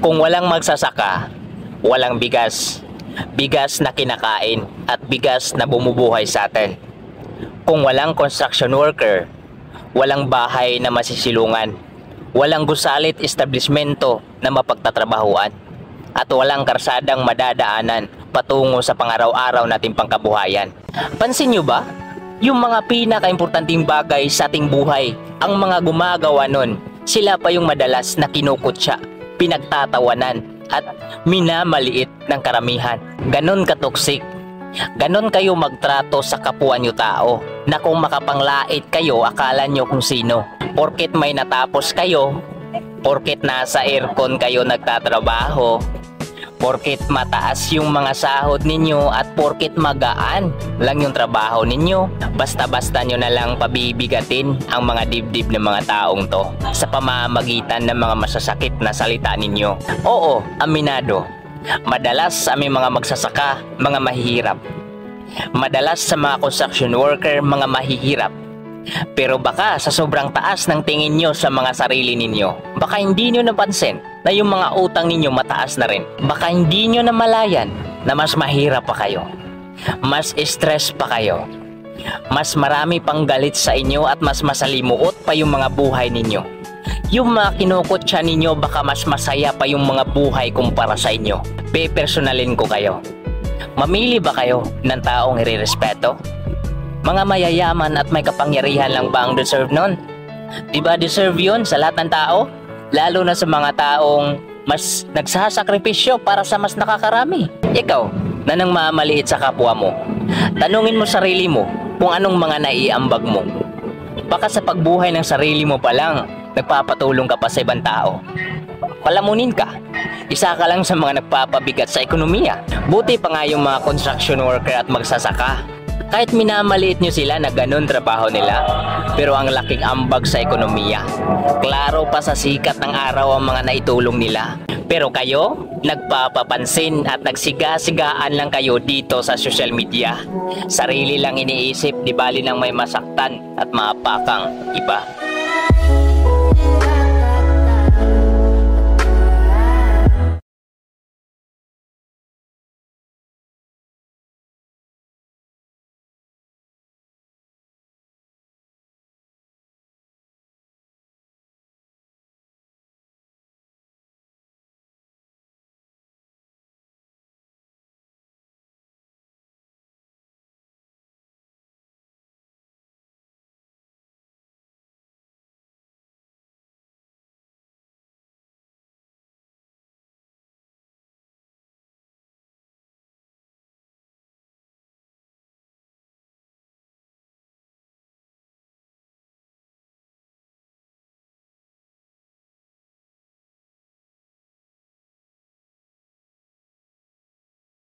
Kung walang magsasaka, walang bigas. Bigas na kinakain at bigas na bumubuhay sa atin. Kung walang construction worker, walang bahay na masisilungan. Walang gusalit establishmento na mapagtatrabahuan. At walang karsadang madadaanan patungo sa pangaraw-araw nating pangkabuhayan. Pansin nyo ba? Yung mga pinaka-importanting bagay sa ating buhay, ang mga gumagawa nun, sila pa yung madalas na kinukutya, pinagtatawanan at minamaliit ng karamihan. Ganon katoksik, ganon kayo magtrato sa kapwa nyo tao, na kung makapanglait kayo akala nyo kung sino. Porket may natapos kayo, porket nasa aircon kayo nagtatrabaho, porket mataas yung mga sahod ninyo at porket magaan lang yung trabaho ninyo, basta-basta nyo na lang pabibigatin ang mga dibdib ng mga taong to sa pamamagitan ng mga masasakit na salita ninyo. Oo, aminado, madalas sa aming mga magsasaka, mga mahihirap. Madalas sa mga construction worker, mga mahihirap. Pero baka sa sobrang taas ng tingin nyo sa mga sarili ninyo, baka hindi nyo napansin na yung mga utang ninyo mataas na rin. Baka hindi nyo namalayan na mas mahirap pa kayo, mas stress pa kayo, mas marami pang galit sa inyo at mas masalimuot pa yung mga buhay ninyo. Yung mga kinukutya ninyo, baka mas masaya pa yung mga buhay kumpara sa inyo. Pepersonalin ko kayo. Mamili ba kayo ng taong irerespeto? Mga mayayaman at may kapangyarihan lang ba ang deserve nun? Diba deserve yun sa lahat ng tao? Lalo na sa mga taong mas nagsasakripisyo para sa mas nakakarami. Ikaw, na nang mamaliit sa kapwa mo, tanungin mo sarili mo kung anong mga naiambag mo. Baka sa pagbuhay ng sarili mo pa lang, nagpapatulong ka pa sa ibang tao. Palamunin ka. Isa ka lang sa mga nagpapabigat sa ekonomiya. Buti pa nga yung mga construction worker at magsasaka. Kahit minamaliit nyo sila na ganun trabaho nila, pero ang laking ambag sa ekonomiya. Klaro pa sa sikat ng araw ang mga naitulong nila. Pero kayo, nagpapapansin at nagsiga-sigaan lang kayo dito sa social media. Sarili lang iniisip, di bali nang may masaktan at maapakang iba.